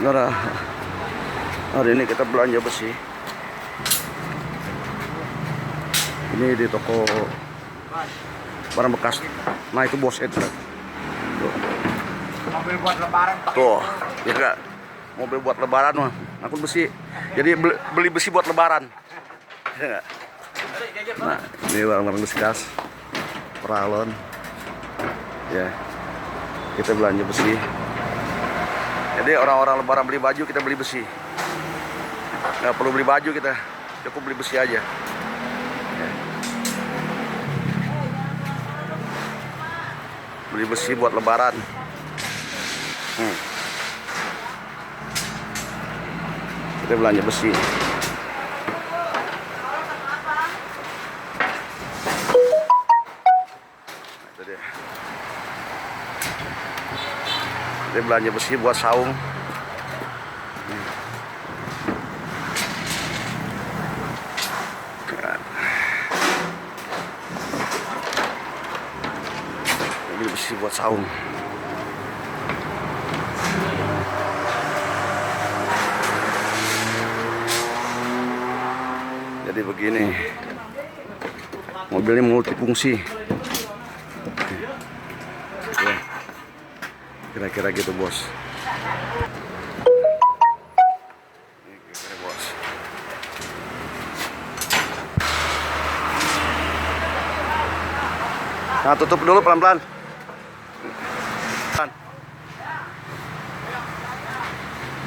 Saudara, hari ini kita belanja besi. Ini di toko barang bekas. Nah itu bos itu. Mobil buat lebaran pakai. Tuh, ya enggak? Mobil buat lebaran mah. Aku besi. Jadi beli besi buat lebaran. Ya enggak? Nah, ini barang-barang bekas. Peralon. Ya. Kita belanja besi. Jadi orang-orang lebaran beli baju, kita beli besi. Nggak perlu beli baju kita, cukup beli besi aja. Ya. Beli besi buat lebaran. Kita belanja besi. Nah, itu dia. Kita belanja besi buat saung. Beli besi buat saung. Jadi begini, mobilnya multifungsi. Ya, kira-kira gitu bos. Ini kira-kira bos. Nah tutup dulu pelan-pelan.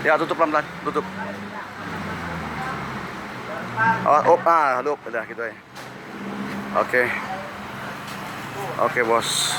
Ya tutup pelan-pelan, tutup. Udah gitu ya. Oke, bos.